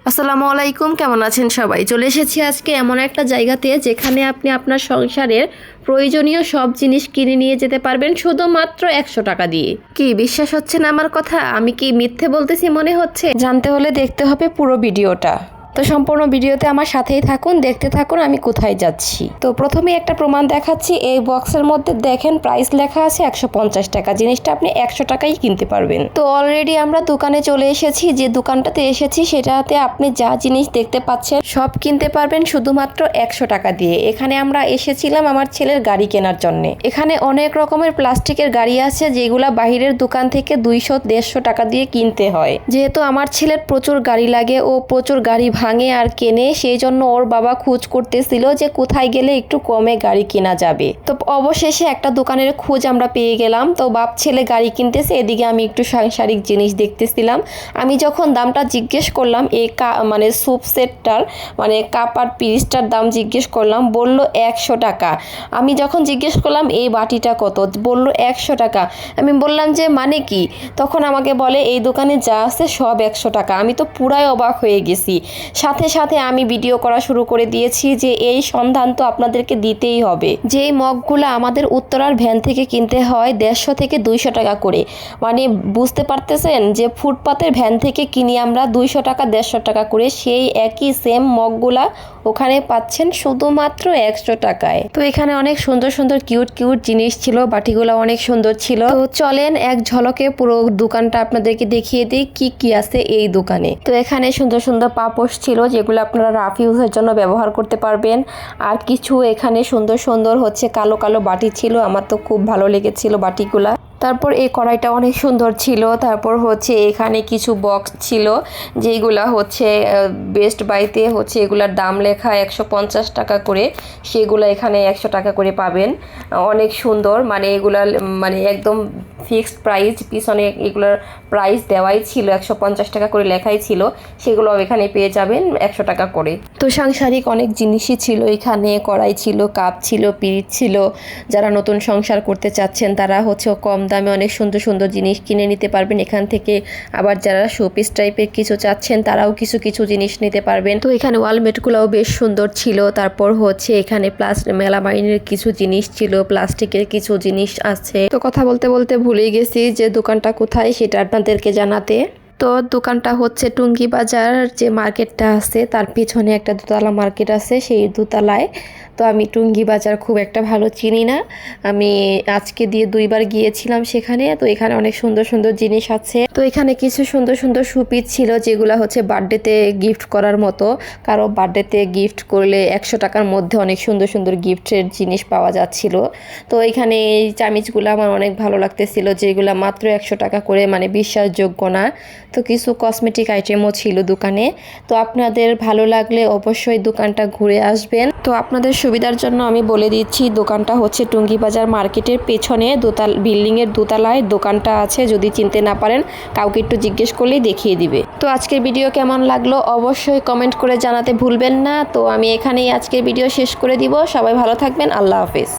আসসালামু আলাইকুম, কেমন আছেন সবাই? চলে এসেছি আজকে এমন একটা জায়গাতে যেখানে আপনি আপনার সংসারের প্রয়োজনীয় সব জিনিস কিনে নিয়ে যেতে পারবেন শুধুমাত্র 100 টাকা দিয়ে। কি বিশ্বাস হচ্ছে না আমার কথা? আমি কি মিথ্যে বলতেছি মনে হচ্ছে? জানতে হলে দেখতে হবে পুরো ভিডিওটা। তো সম্পূর্ণ ভিডিওতে আমার সাথেই থাকুন, দেখতে থাকুন আমি কোথায় যাচ্ছি। তো প্রথমে একটা প্রমাণ দেখাচ্ছি। এই বক্সের মধ্যে দেখেন প্রাইস লেখা আছে 150 টাকা। জিনিসটা আপনি 100 টাকায় কিনতে পারবেন। তো অলরেডি আমরা দোকানে চলে এসেছি। যে দোকানটাতে এসেছি সেটাতে আপনি যা জিনিস দেখতে পাচ্ছেন সব কিনতে পারবেন শুধুমাত্র 100 টাকা দিয়ে। এখানে আমরা এসেছিলাম আমার ছেলের গাড়ি কেনার জন্য। এখানে অনেক রকমের প্লাস্টিকের গাড়ি আছে যেগুলা বাহিরের দোকান থেকে 200-150 টাকা দিয়ে কিনতে হয়। যেহেতু আমার ছেলের প্রচুর গাড়ি লাগে, ও প্রচুর গাড়ি ভাঙে আর কেনে, সেই জন্য ওর বাবা খোঁজ করতেছিল যে কোথায় গেলে একটু কমে গাড়ি কেনা যাবে। তো অবশেষে একটা দোকানের খোঁজ আমরা পেয়ে গেলাম। তো বাপ ছেলে গাড়ি কিনতেছে, এদিকে আমি একটু সাংসারিক জিনিস দেখতেছিলাম। আমি যখন দামটা জিজ্ঞেস করলাম এই মানে স্যুপ সেটটার মানে কাপ আর পিরিচটার দাম জিজ্ঞেস করলাম, বলল 100 টাকা। আমি যখন জিজ্ঞেস করলাম এই বাটিটা কত, বলল 100 টাকা। আমি বললাম যে মানে কি? তখন আমাকে বলে এই দোকানে যা আছে সব 100 টাকা। আমি তো পুরাই অবাক হয়ে গেছি। সাথে সাথে আমি ভিডিও করা শুরু করে দিয়েছি যে এই সন্ধান তো আপনাদেরকে দিতেই হবে। যেই মগগুলো আমাদের উত্তরার ভ্যান থেকে কিনতে হয় 150 থেকে 200 টাকা করে। মানে বুঝতে পারতেছেন যে ফুটপাতের ভ্যান থেকে কিনি আমরা 200 টাকা 150 টাকা করে, সেই একই সেম মগগুলা ওখানে পাচ্ছেন শুধুমাত্র 100 টাকায়। তো এখানে অনেক সুন্দর সুন্দর কিউট কিউট জিনিস ছিল, বাটিগুলো অনেক সুন্দর ছিল। তো চলেন এক ঝলকে পুরো দোকানটা আপনাদেরকে দেখিয়ে দিই কি কি আছে এই দোকানে। তো এখানে সুন্দর সুন্দর পাপোশ ছিল যেগুলো আপনারা রাফ ইউজের জন্য ব্যবহার করতে পারবেন। আর কিছু এখানে সুন্দর সুন্দর হচ্ছে কালো কালো বাটি ছিল, আমার তো খুব ভালো লেগেছিল বাটিগুলা। তারপর এই কড়াইটা অনেক সুন্দর ছিল। তারপর হচ্ছে এখানে কিছু বক্স ছিল যেগুলা হচ্ছে বেস্ট বাইতে হচ্ছে এগুলার দাম লেখা 150 টাকা করে, সেগুলো এখানে 100 টাকা করে পাবেন। অনেক সুন্দর, মানে এগুলা মানে একদম ফিক্সড প্রাইস, পিছনে এগুলোর প্রাইস দেওয়াই ছিল 150 টাকা করে লেখাই ছিল, সেগুলো এখানে পেয়ে যাবেন 100 টাকা করে। তো সাংসারিক অনেক জিনিসই ছিল এখানে, কড়াই ছিল, কাপ ছিল, পিরিচ ছিল। যারা নতুন সংসার করতে চাচ্ছেন তারা হচ্ছে কম দামে অনেক সুন্দর সুন্দর জিনিস কিনে নিতে পারবেন এখান থেকে। আবার যারা শোপিস টাইপের কিছু চাচ্ছেন তারাও কিছু কিছু জিনিস নিতে পারবেন। তো এখানে ওয়ালমেটগুলোও বেশ সুন্দর ছিল। তারপর হচ্ছে এখানে মেলামাইনের কিছু জিনিস ছিল, প্লাস্টিকের কিছু জিনিস আছে। তো কথা বলতে বলতে ভুলে গেছি যে দোকানটা কোথায় সেটা আপনাদেরকে জানাতে। তো দোকানটা হচ্ছে টুঙ্গি বাজার যে মার্কেটটা আছে তার পিছনে একটা দোতলা মার্কেট আছে, সেই দোতলায়। তো আমি টুঙ্গি বাজার খুব একটা ভালো চিনি না, আমি আজকে দিয়ে 2বার গিয়েছিলাম সেখানে। তো এখানে অনেক সুন্দর সুন্দর জিনিস আছে। তো এখানে কিছু সুন্দর সুন্দর শোপিস ছিল যেগুলো হচ্ছে বার্থডেতে গিফট করার মতো। কারো বার্থডেতে গিফট করলে 100 টাকার মধ্যে অনেক সুন্দর সুন্দর গিফটের জিনিস পাওয়া যাচ্ছিল। তো এখানে এই চামিচগুলো আমার অনেক ভালো লাগতেছিল যেগুলো মাত্র 100 টাকা করে, মানে বিশ্বাসযোগ্য না। তো কিছু কসমেটিক আইটেমও ছিল দোকানে। তো আপনাদের ভালো লাগলে অবশ্যই দোকানটা ঘুরে আসবেন। তো আপনাদের সুবিধার জন্য আমি বলে দিচ্ছি দোকানটা হচ্ছে টুঙ্গি বাজার মার্কেটের পেছনে বিল্ডিংয়ের দোতলায় দোকানটা আছে। যদি চিনতে না পারেন কাউকে একটু জিজ্ঞেস করলেই দেখিয়ে দিবে। তো আজকের ভিডিও কেমন লাগলো অবশ্যই কমেন্ট করে জানাতে ভুলবেন না। তো আমি এখানেই আজকের ভিডিও শেষ করে দিব। সবাই ভালো থাকবেন, আল্লাহ হাফেজ।